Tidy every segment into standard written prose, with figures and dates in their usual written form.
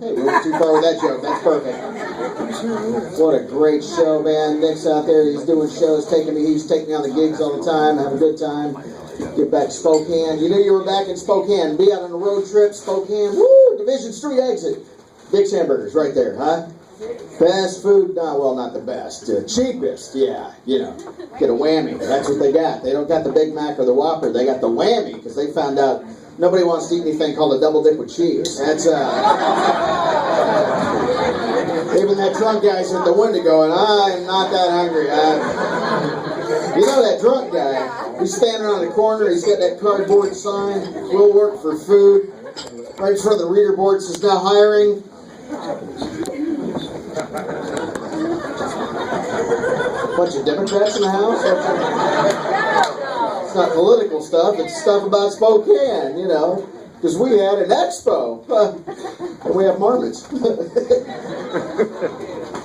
Hey, we went too far with that joke. That's perfect. What a great show, man. Nick's out there. He's doing shows, he's taking me on the gigs all the time, having a good time. Get back to Spokane. You knew you were back in Spokane. Be out on a road trip, Spokane. Woo! Division Street exit. Dick's Hamburgers right there, huh? Best food? No, well, not the best. Cheapest, yeah. You know, get a whammy. That's what they got. They don't got the Big Mac or the Whopper. They got the whammy because they found out nobody wants to eat anything called a double dip with cheese. That's, even that drunk guy's at the window going, I'm not that hungry. You know that drunk guy? He's standing on the corner. He's got that cardboard sign. We'll work for food. Right in front of the reader board says now hiring. Bunch of Democrats in the house. It's not political stuff. It's stuff about Spokane, you know. Because we had an expo. And we have Mormons.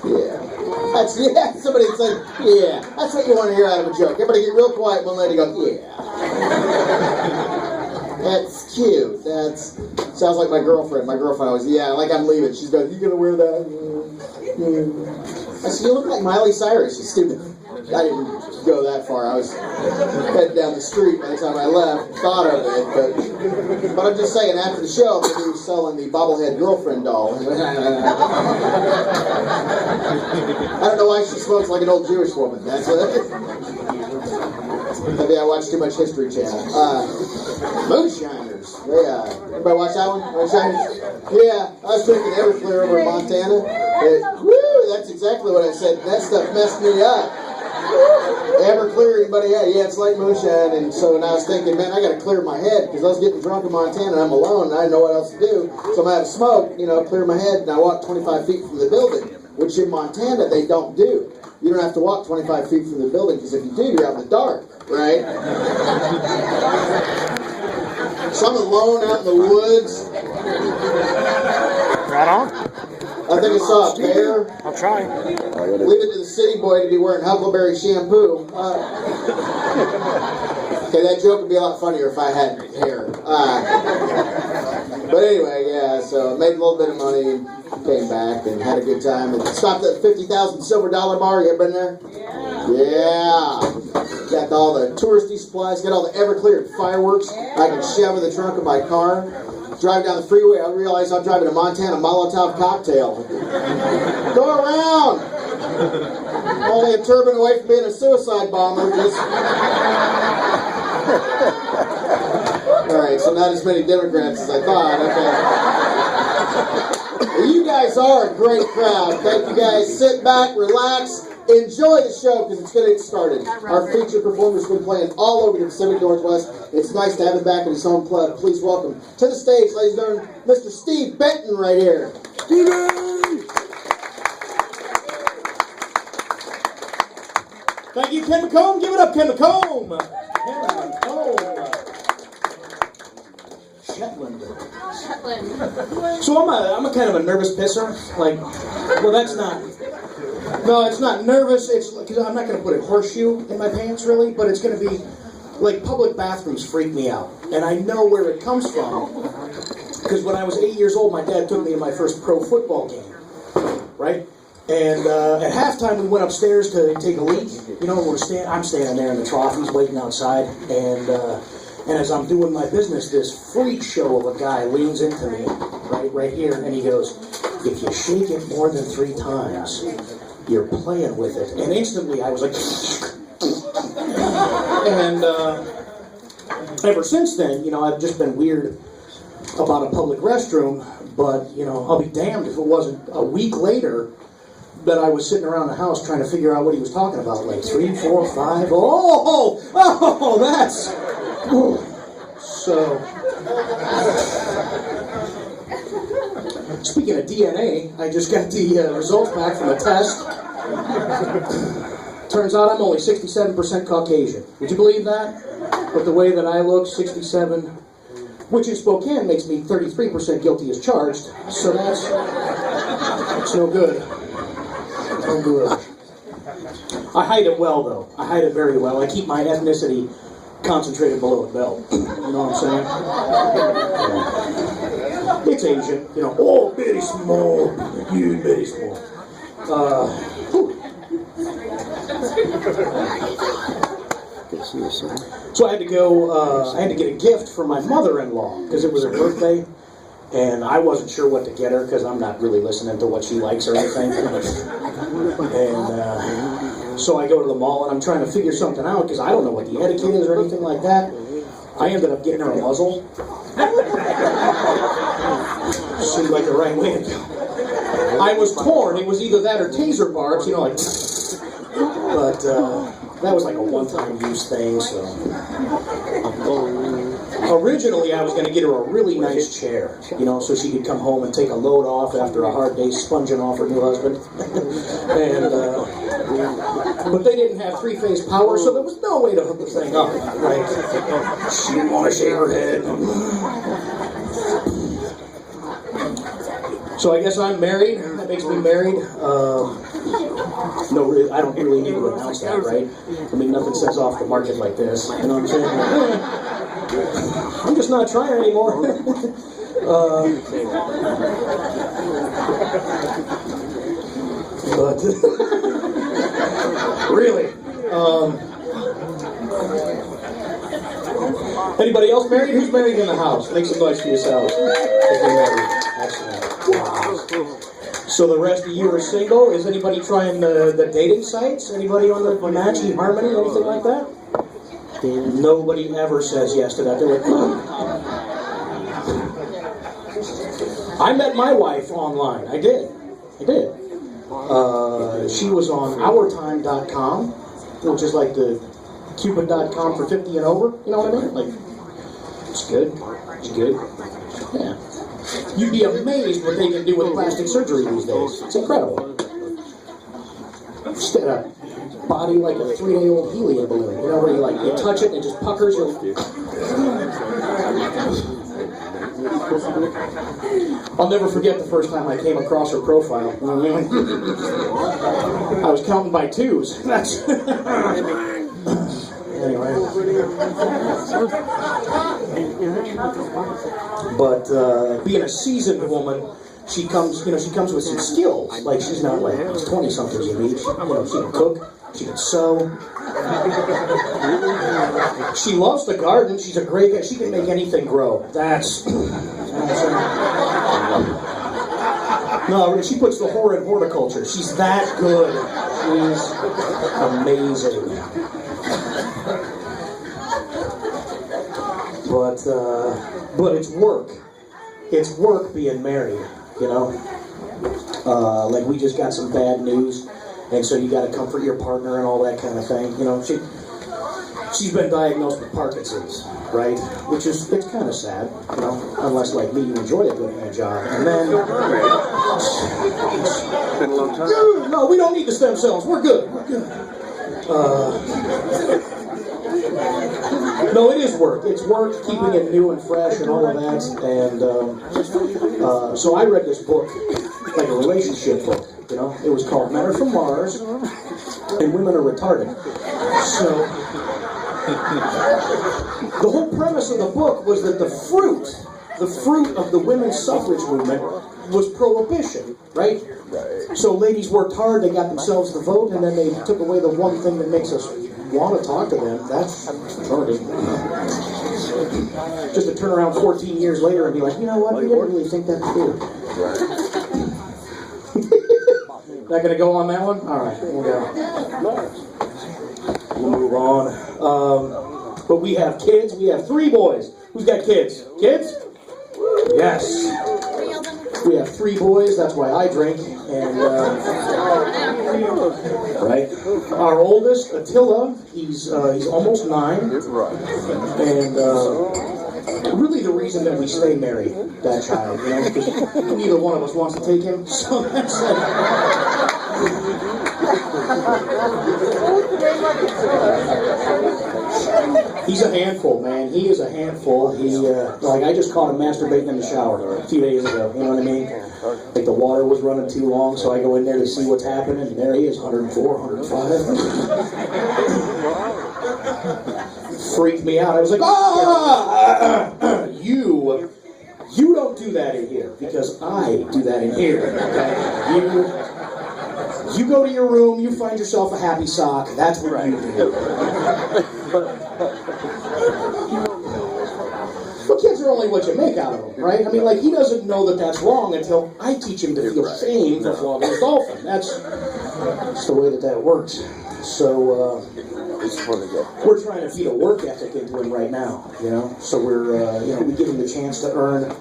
Yeah. Somebody said, yeah. That's what you want to hear out of a joke. Everybody get real quiet one lady go, yeah. That's cute. Sounds like my girlfriend. My girlfriend always, yeah, like I'm leaving. She's going, you gonna wear that? I said, you look like Miley Cyrus, you stupid. I didn't go that far. I was heading down the street by the time I left. Thought of it, but I'm just saying, after the show, maybe he was selling the bobblehead girlfriend doll. I don't know why she smokes like an old Jewish woman. That's it. Maybe I watch too much History Channel. Moonshiners. Yeah. Everybody watch that one? Moonshiners? Yeah. I was drinking Everclear over in Montana. That's exactly what I said. That stuff messed me up. Everclear, anybody? Yeah, it's like moonshine. And so when I was thinking, man, I got to clear my head because I was getting drunk in Montana and I'm alone and I didn't know what else to do. So I'm out of smoke, clear my head, and I walked 25 feet from the building, which in Montana they don't do. You don't have to walk 25 feet from the building because if you do, you're out in the dark, right? So I'm alone out in the woods. Right on. I think I saw a bear. I'll try. Leave it to the city boy to be wearing Huckleberry shampoo. Okay, that joke would be a lot funnier if I had hair. But anyway, yeah, so made a little bit of money, came back and had a good time. And stopped at the 50,000 silver dollar bar. You ever been there? Yeah. Got all the touristy supplies, got all the Everclear fireworks I can shove in the trunk of my car. Drive down the freeway, I realize I'm driving a Montana Molotov cocktail. Go around! Only a turban away from being a suicide bomber. Alright, so not as many Democrats as I thought. Okay. Well, you guys are a great crowd. Thank you guys. Sit back, relax. Enjoy the show because it's going to get started. Our featured performer's been playing all over the Pacific Northwest. It's nice to have him back in his home club. Please welcome to the stage, ladies and gentlemen, Mr. Steve Benton right here. Stevie! Thank you, Ken McComb. Give it up, Ken McComb. Ken McComb. Shetland. So I'm a kind of a nervous pisser. No, it's not nervous. It's because I'm not going to put a horseshoe in my pants, really, but it's going to be like public bathrooms freak me out, and I know where it comes from. Because when I was 8 years old, my dad took me to my first pro football game, right? And at halftime, we went upstairs to take a leak. I'm standing there in the trophies, waiting outside, and as I'm doing my business, this freak show of a guy leans into me, right here, and he goes, "If you shake it more than 3 times, you're playing with it." And instantly I was like, and ever since then, I've just been weird about a public restroom, but, I'll be damned if it wasn't a week later that I was sitting around the house trying to figure out what he was talking about, like 3, 4, 5, that's, so. Speaking of DNA, I just got the results back from a test. Turns out I'm only 67% Caucasian. Would you believe that? But the way that I look, 67, which in Spokane makes me 33% guilty as charged. So that's no good. No good. I hide it well, though. I hide it very well. I keep my ethnicity concentrated below the belt. You know what I'm saying? It's Asian, you know. Oh, very small. You very small. So I had to go. I had to get a gift for my mother-in-law because it was her birthday, and I wasn't sure what to get her because I'm not really listening to what she likes or anything. And so I go to the mall and I'm trying to figure something out because I don't know what the etiquette is or anything like that. I ended up getting her a muzzle. Seemed like the right way to go. I was torn. It was either that or taser barbs, you know, like. But that was like a one-time use thing. So originally, I was going to get her a really nice chair, you know, so she could come home and take a load off after a hard day sponging off her new husband. And but they didn't have three-phase power, so there was no way to hook the thing up. Right? She didn't want to shave her head. So I guess I'm married. That makes me married. No, really, I don't really need to announce that, right? I mean, nothing sets off the market like this. You know what I'm saying? I'm just not trying anymore. But really, anybody else married? Who's married in the house? Make some noise for yourselves. Excellent. Wow. So the rest of you are single? Is anybody trying the dating sites? Anybody on the Matchy, Harmony, anything like that? Nobody ever says yes to that. They're like, I met my wife online. I did. She was on OurTime.com, which is like the Cupid.com for 50 and over. You know what I mean? Like, it's good. It's good. Yeah. You'd be amazed what they can do with plastic surgery these days. It's incredible. Just a body like a 3-day-old helium balloon. You know, where you touch it and it just puckers. I'll never forget the first time I came across her profile. I was counting by twos. That's anyway. But being a seasoned woman, she comes with some skills. Like, she's not like 20-somethings you meet. She can cook, she can sew. She loves the garden. She's a great guy. She can make anything grow. No, she puts the whore in horticulture. She's that good. She's amazing. But it's work. It's work being married, you know? Like, we just got some bad news, and so you got to comfort your partner and all that kind of thing. You know, she's been diagnosed with Parkinson's, right? It's kind of sad, you know, unless, like me, you enjoy a good hand job. And then... It's been a long time. No, we don't need the stem cells. We're good. No, it is work. It's work, keeping it new and fresh and all of that. And so I read this book, like a relationship book, you know. It was called Men Are From Mars and Women Are Retarded. So the whole premise of the book was that the fruit of the women's suffrage movement was prohibition, right? So ladies worked hard, they got themselves the vote, and then they took away the one thing that makes us want to talk to them. That's retarded. Just to turn around 14 years later and be like, you know what, we didn't really think that through. Not going to go on that one? All right, we'll go. We'll move on. But we have kids. We have 3 boys. Who's got kids? Kids? Yes. We have 3 boys. That's why I drink. And right. Our oldest, Attila, he's almost 9. And really the reason that we stay married, that child, you know, because neither one of us wants to take him. So that's like. He's a handful, man. He is a handful. He, like, I just caught him masturbating in the shower a few days ago. You know what I mean? Like, the water was running too long, so I go in there to see what's happening, and there he is, 104, 105. Freaked me out. I was like, ah! You You don't do that in here, because I do that in here, okay? You go to your room, you find yourself a happy sock, that's what you do. Well, kids are only what you make out of them, right? I mean, like, he doesn't know that that's wrong until I teach him to feel shame for flogging his dolphin. That's the way that works. So, we're trying to feed a work ethic into him right now, you know? So we're, we give him the chance to earn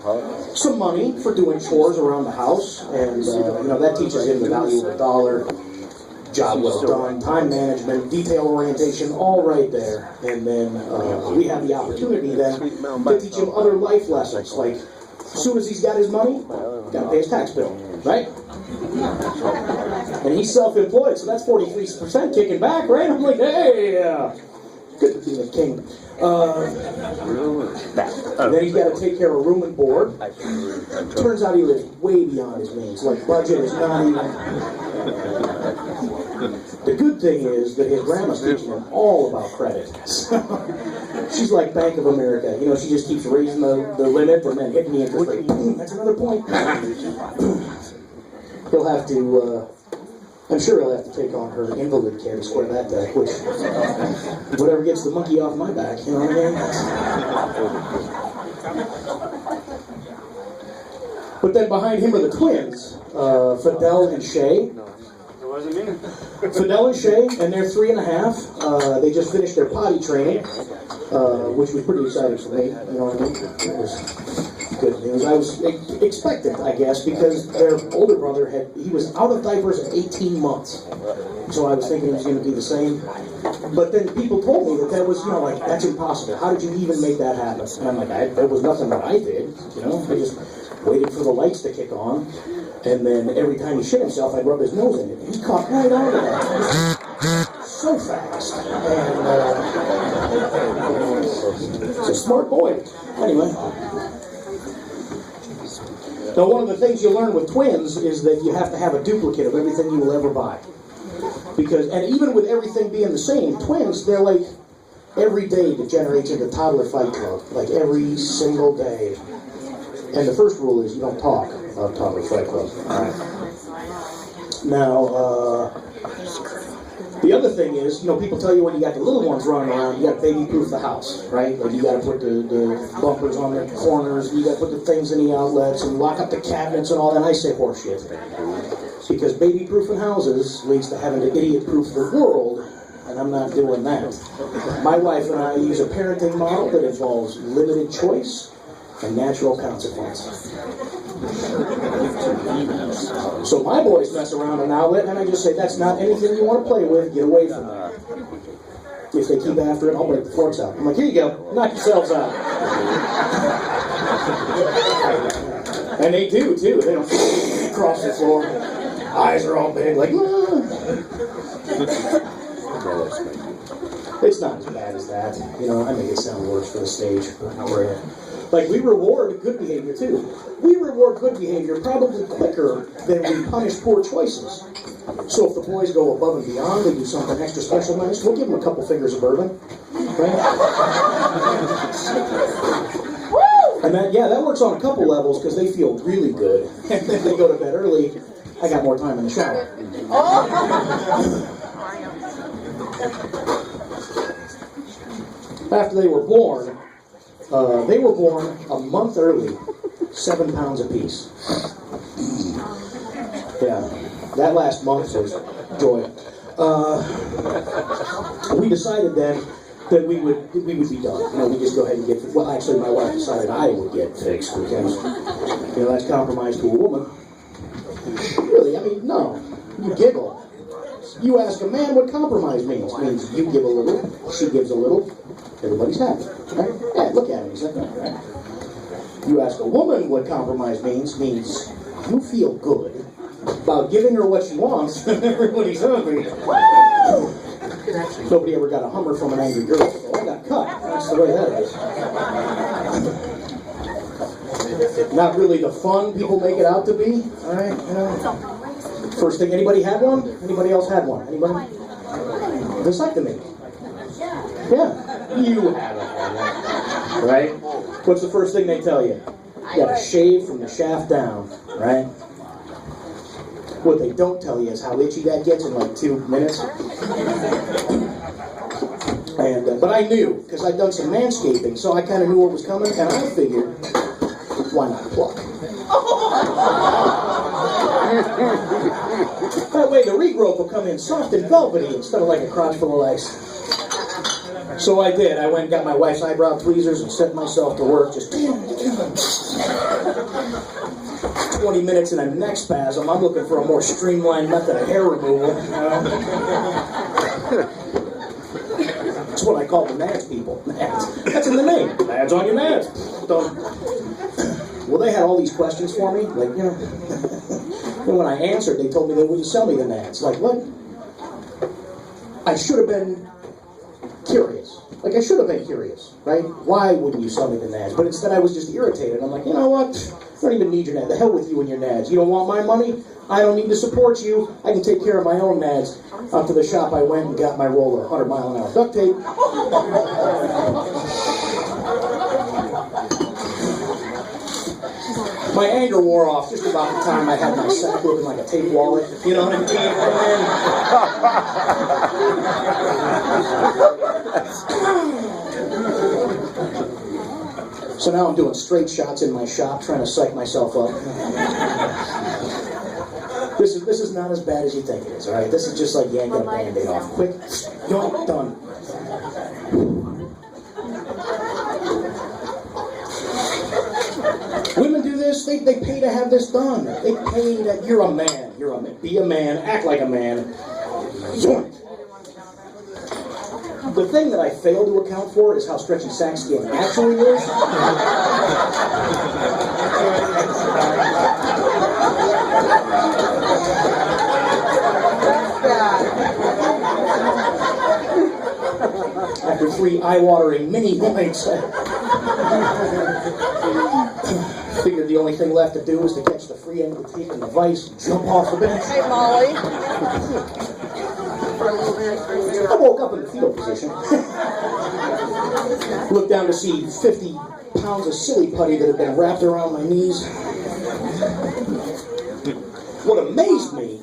some money for doing chores around the house, and, that teaches him the value of a dollar, job well done, time management, detail orientation, all right there. And then we have the opportunity then to teach him other life lessons, like as soon as he's got his money, got to pay his tax bill, right? And he's self-employed, so that's 43% kicking back, right? I'm like, hey, good to be a king. Then he's got to take care of room and board. Turns out he lives way beyond his means. Like, budget is not even... The good thing is that his grandma's teaching him all about credit. She's like Bank of America. You know, she just keeps raising the limit and then hitting the interest rate. That's another point. He'll have to, I'm sure he'll have to take on her invalid care to square that back, which, whatever gets the monkey off my back, you know what I mean? But then behind him are the twins, Fidel and Shay. Fidel and Shay, and they're 3.5. They just finished their potty training, which was pretty exciting for me. You know what I mean? It was good news. I was expectant, I guess, because their older brother he was out of diapers at 18 months. So I was thinking it was going to be the same. But then people told me that was, that's impossible. How did you even make that happen? And I'm like, there was nothing that I did. I just waited for the lights to kick on. And then every time he shit himself, I'd rub his nose in it. And he caught right on to that. So fast. And he's a smart boy. Anyway. Now, one of the things you learn with twins is that you have to have a duplicate of everything you will ever buy. And even with everything being the same, twins, they're like, every day degenerates into toddler fight club. Like, every single day. And the first rule is you don't talk about toddler fight club. Now, the other thing is, people tell you when you got the little ones running around, you got to baby-proof the house, right? Like you got to put the bumpers on the corners, you got to put the things in the outlets, and lock up the cabinets and all that. And I say horseshit. Because baby-proofing houses leads to having to idiot-proof the world, and I'm not doing that. My wife and I use a parenting model that involves limited choice and natural consequences. So my boys mess around an outlet, and I just say, that's not anything you want to play with, get away from it. If they keep after it, I'll break the forks out. I'm like, here you go, knock yourselves out. And they do, too. They don't cross the floor. Eyes are all big, like, It's not as bad as that. I make it sound worse for the stage. Like, we reward good behavior, too. We reward good behavior probably quicker than we punish poor choices. So if the boys go above and beyond, they do something extra special nice, we'll give them a couple fingers of bourbon. Right? And that works on a couple levels because they feel really good. And then they go to bed early. I got more time in the shower. After they were born a month early, 7 pounds apiece. Yeah, that last month was joy. We decided then that we would be done. We just go ahead and get. Well, actually, my wife decided I would get fixed because that's compromise to a woman. Really, no. You giggle. You ask a man what compromise means. It means you give a little, she gives a little. Everybody's happy, right? Yeah, look at him, he's like that, right? You ask a woman what compromise means you feel good about giving her what she wants, and everybody's happy. Nobody ever got a Hummer from an angry girl. So I got cut. That's the way that is. Not really the fun people make it out to be, all right? First thing, anybody had one? Anybody else had one? Anybody? Vasectomy. Yeah. You haven't had one. Right? What's the first thing they tell you? I You gotta shave from the shaft down, right? What they don't tell you is how itchy that gets in like 2 minutes. And but I knew, because I'd done some manscaping, so I kind of knew what was coming, and I figured, why not pluck? That way the regrowth will come in soft and velvety instead of like a crotch full of ice. So I did. I went and got my wife's eyebrow tweezers and set myself to work, just 20 minutes in a neck spasm. I'm looking for a more streamlined method of hair removal. That's what I call the nads people. Nads. That's in the name. Nads on your nads. Well, they had all these questions for me, like, you know. And when I answered, they told me they wouldn't sell me the nads. Like, what? I should have been curious. Like, I should have been curious, right? Why wouldn't you sell me the nads? But instead I was just irritated. I'm like, you know what? I don't even need your nads. The hell with you and your nads. You don't want my money? I don't need to support you. I can take care of my own nads. Up to the shop I went and got my roll of 100-mile-an-hour duct tape. My anger wore off just about the time I had my sack looking like a tape wallet. You know what I mean? So now I'm doing straight shots in my shop, trying to psych myself up. This is not as bad as you think it is, all right? This is just like yanking a Band-Aid off. Quick, yoink, done. Women do this, they pay to have this done. They pay that you're a man. Be a man, act like a man. Yoink. The thing that I fail to account for is how stretchy sack skin actually is. After 3 eye-watering mini nights, figured the only thing left to do was to catch the free end of the tape in the vise and jump off the bench. Hey, Molly. I woke up in the fetal position. Looked down to see 50 pounds of silly putty that had been wrapped around my knees. What amazed me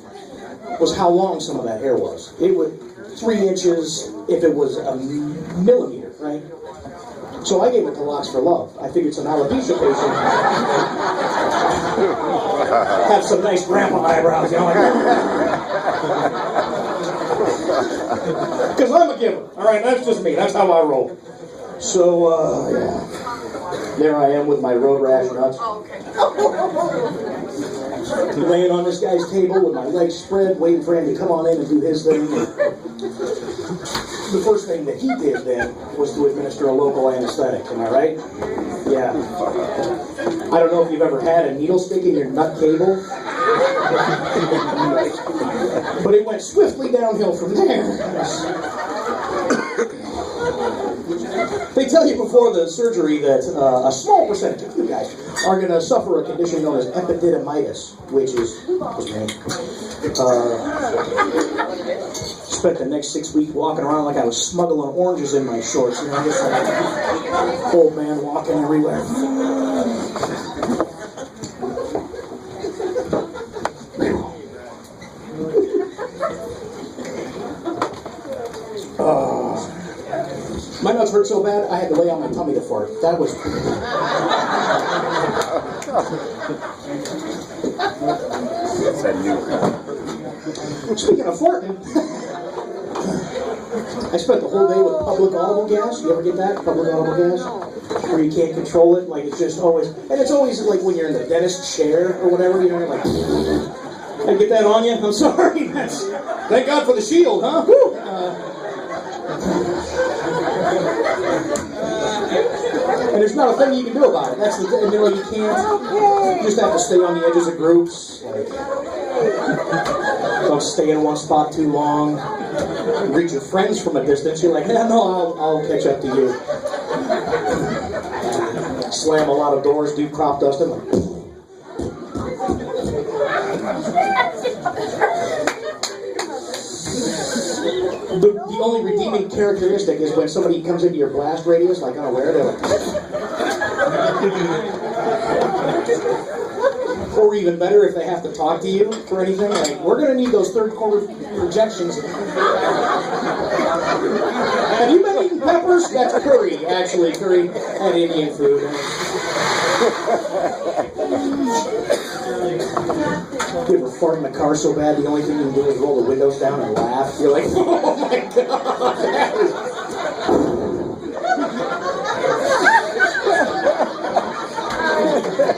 was how long some of that hair was. It was 3 inches if it was a millimeter, right? So I gave it to Locks for Love. I figured some alopecia patient have some nice grandpa eyebrows, you know, like that. Because I'm a giver, all right? That's just me. That's how I roll. So, yeah. There I am with my road rash nuts. Laying on this guy's table with my legs spread, waiting for him to come on in and do his thing. The first thing that he did then was to administer a local anesthetic. Am I right? Yeah. I don't know if you've ever had a needle stick in your nut cable, but it went swiftly downhill from there. They tell you before the surgery that a small percentage of you guys are going to suffer a condition known as epididymitis, which is, spent the next 6 weeks walking around like I was smuggling oranges in my shorts, you know, just like old man walking everywhere. My nuts hurt so bad, I had to lay on my tummy to fart. That was... Speaking of farting, I spent the whole day with public audible gas. You ever get that? Public audible gas? Where you can't control it, like it's just always... And it's always like when you're in the dentist chair or whatever, you know, you're like... I get that on you? I'm sorry. Thank God for the shield, huh? Woo! And there's not a thing you can do about it. That's the thing. You know, you can't. You just have to stay on the edges of groups. Like, don't stay in one spot too long. Reach your friends from a distance. You're like, no, I'll catch up to you. Slam a lot of doors, do crop dusting. Like, the only redeeming characteristic is when somebody comes into your blast radius, like unaware, they're like... Or even better, if they have to talk to you for anything, like, we're going to need those third quarter projections. Have you been eating peppers? That's curry, actually. Curry and Indian food. You ever fart in the car so bad, the only thing you can do is roll the windows down and laugh? You're like, oh my God.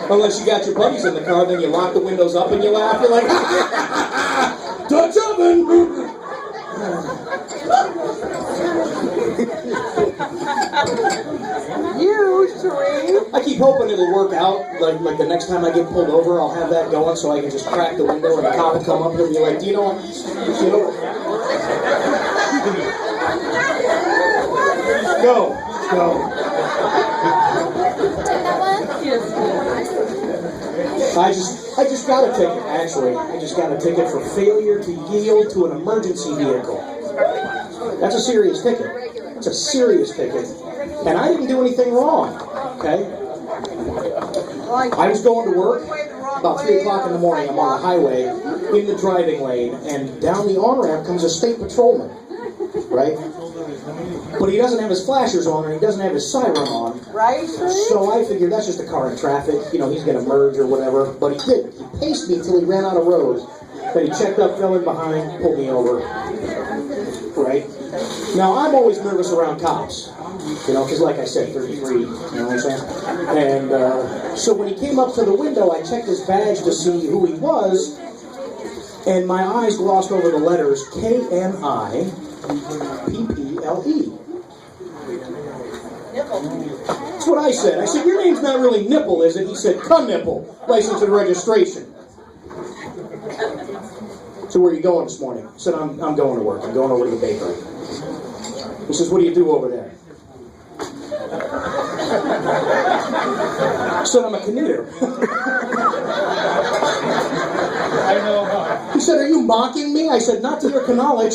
Unless you got your buddies in the car, then you lock the windows up and you laugh. You're like, Dutch oven! You, Sheree. I keep hoping it'll work out. Like the next time I get pulled over, I'll have that going so I can just crack the window and the cop will come up and be like, do you know what? Go. I just got a ticket, actually. I just got a ticket for failure to yield to an emergency vehicle. That's a serious ticket. That's a serious ticket. And I didn't do anything wrong, okay? I was going to work about 3 o'clock in the morning. I'm on the highway in the driving lane, and down the on-ramp comes a state patrolman, right? But he doesn't have his flashers on, and he doesn't have his siren on. Right? So I figured that's just a car in traffic. You know, he's going to merge or whatever. But he didn't. He paced me until he ran out of road. Then he checked up, fell in behind, pulled me over. Right? Now, I'm always nervous around cops. You know, because like I said, 33, you know what I'm saying? And so when he came up to the window, I checked his badge to see who he was, and my eyes glossed over the letters K-N-I-P-P-L-E. That's what I said. I said, your name's not really Nipple, is it? He said, Nipple, license and registration. So where are you going this morning? I said, I'm going to work. I'm going over to the bakery. He says, what do you do over there? I said, I'm a canoeer. I know. He said, are you mocking me? I said, not to your knowledge.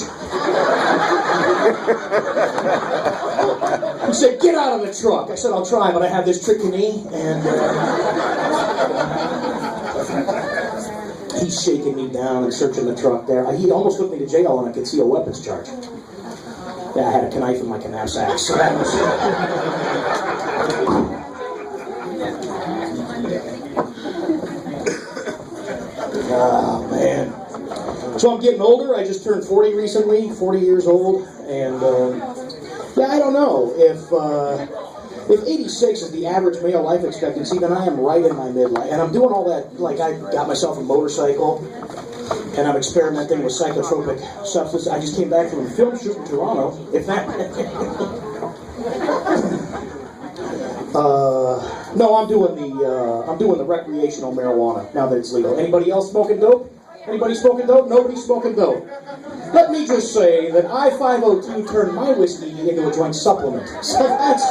He said, get out of the truck. I said, I'll try, but I have this tricky knee, and he's shaking me down and searching the truck there. He almost took me to jail on a concealed weapons charge. Yeah, I had a knife in my knapsack, so that was... Oh, man. So I'm getting older. I just turned 40 recently, 40 years old, and yeah, I don't know. If 86 is the average male life expectancy, then I am right in my midlife. And I'm doing all that, like I got myself a motorcycle, and I'm experimenting with psychotropic substances. I just came back from a film shoot in Toronto. If that... no, I'm doing the recreational marijuana now that it's legal. Anybody else smoking dope? Anybody smoking dope? Nobody's smoking dope. Let me just say that I-502 turned my whiskey into a joint supplement. So that's...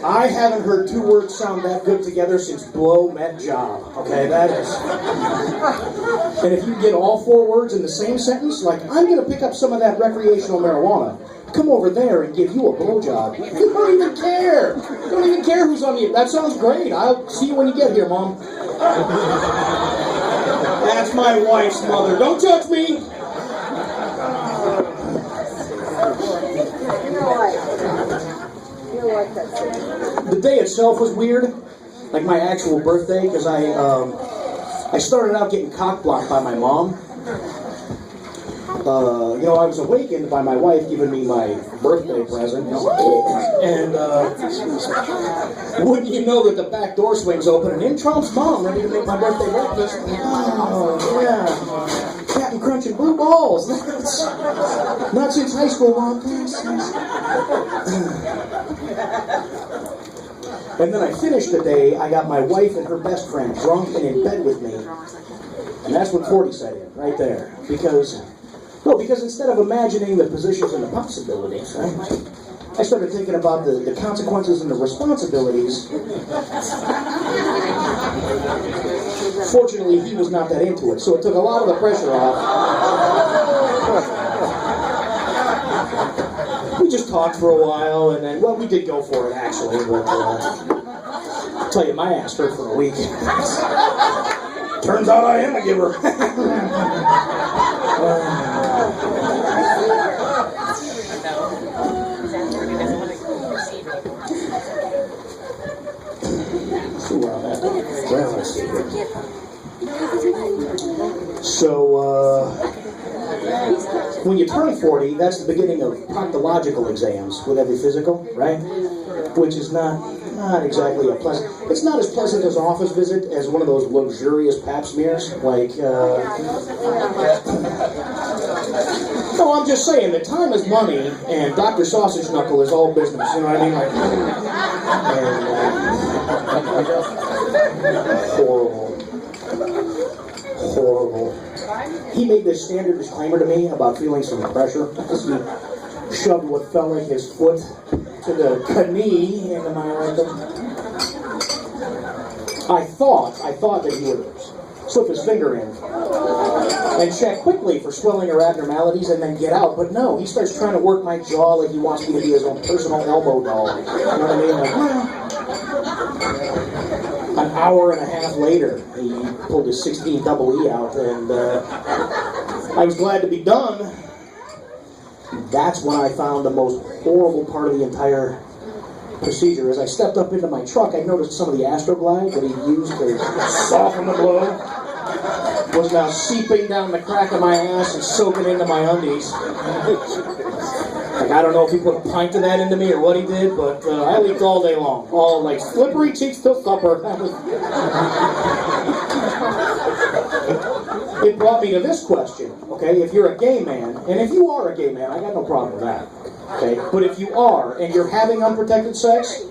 I haven't heard two words sound that good together since blow met job. Okay, that is... And if you get all 4 words in the same sentence, like, I'm going to pick up some of that recreational marijuana, come over there and give you a blowjob. You don't even care. You don't even care who's on the... That sounds great. I'll see you when you get here, Mom. That's my wife's mother. Don't judge me. The day itself was weird, like my actual birthday, because I started out getting cock-blocked by my mom. You know, I was awakened by my wife giving me my birthday present, and wouldn't you know that the back door swings open, and in trumps Mom, ready to make my birthday breakfast. Oh, yeah. Captain Crunch and blue balls. Not since high school, Mom. And then I finished the day, I got my wife and her best friend drunk and in bed with me. And that's when 40 set in, right there. Because instead of imagining the positions and the possibilities, right, I started thinking about the consequences and the responsibilities. Fortunately, he was not that into it, so it took a lot of the pressure off. We just talked for a while, and then, well, we did go for it, actually, but I'll tell you, my ass hurt for a week. Turns out I am a giver. So, when you turn 40, that's the beginning of proctological exams with every physical, right? Which is not exactly a pleasant. It's not as pleasant as an office visit as one of those luxurious pap smears. Like, no, I'm just saying that time is money, and Dr. Sausage Knuckle is all business. You know what I mean? Like, horrible. He made this standard disclaimer to me about feeling some pressure. He shoved what felt like his foot to the knee into my rectum. I thought that he would slip his finger in and check quickly for swelling or abnormalities and then get out. But no, he starts trying to work my jaw like he wants me to be his own personal elbow doll. You know what I mean? Like, an hour and a half later, he pulled his 16 double E out, and I was glad to be done. That's when I found the most horrible part of the entire procedure. As I stepped up into my truck, I noticed some of the Astroglide that he used to soften the blow was now seeping down the crack of my ass and soaking into my undies. Like, I don't know if he put a pint of that into me or what he did, but I leaked all day long. All like slippery cheeks till supper. It brought me to this question, okay? If you're a gay man, and if you are a gay man, I got no problem with that, okay? But if you are, and you're having unprotected sex,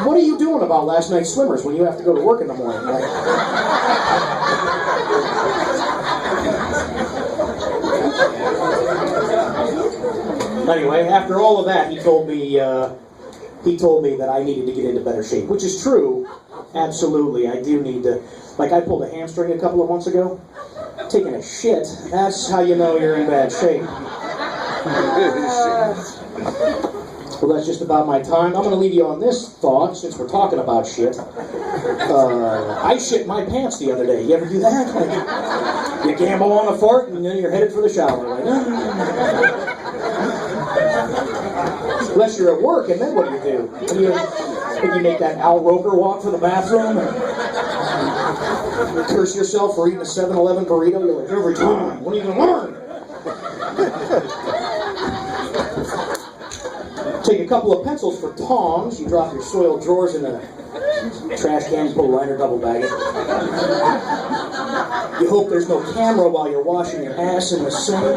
what are you doing about last night's swimmers when you have to go to work in the morning? Like, anyway, after all of that, he told me that I needed to get into better shape, which is true. Absolutely, I do need to. Like, I pulled a hamstring a couple of months ago. Taking a shit, that's how you know you're in bad shape. Well, that's just about my time. I'm going to leave you on this thought, since we're talking about shit. I shit my pants the other day. You ever do that? Like, you gamble on a fart, and then you're headed for the shower. Like, unless you're at work, and then what do? You make that Al Roker walk to the bathroom, and you curse yourself for eating a 7-Eleven burrito. You're like, every time, when are you going to learn? Take a couple of pencils for tongs. You drop your soiled drawers in a trash can, put a liner, double bag it. You hope there's no camera while you're washing your ass in the sink.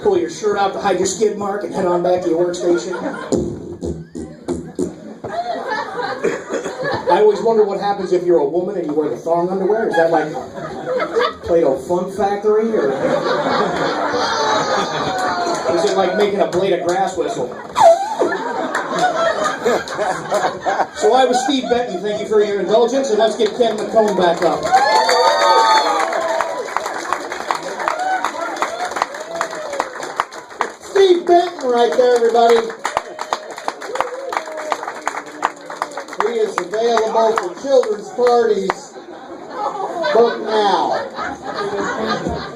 Pull your shirt out to hide your skid mark and head on back to your workstation. I always wonder what happens if you're a woman and you wear the thong underwear. Is that like Play-Doh Fun Factory, or is it like making a blade of grass whistle? So I was Steve Benton. Thank you for your indulgence, and let's get Ken McComb back up. Steve Benton right there, everybody. He is available for children's parties. Book now.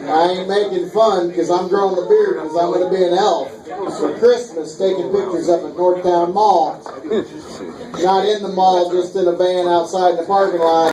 I ain't making fun because I'm growing the beard because I'm going to be an elf for Christmas, taking pictures up at Northtown Mall. Not in the mall, just in a van outside the parking lot.